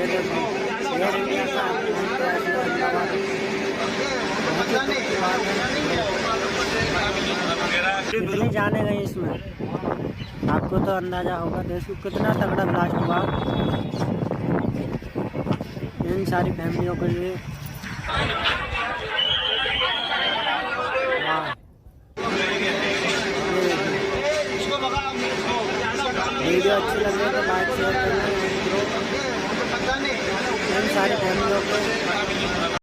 ये देखो air India का कितने जाने गए इसमें, आपको तो अंदाजा होगा। देखो कितना तगड़ा ब्लास्ट हुआ इन सारी फैमिलियों के लिए। वीडियो अच्छी लगे तो लाइक शेयर करना इन सारी फैमिलियों को।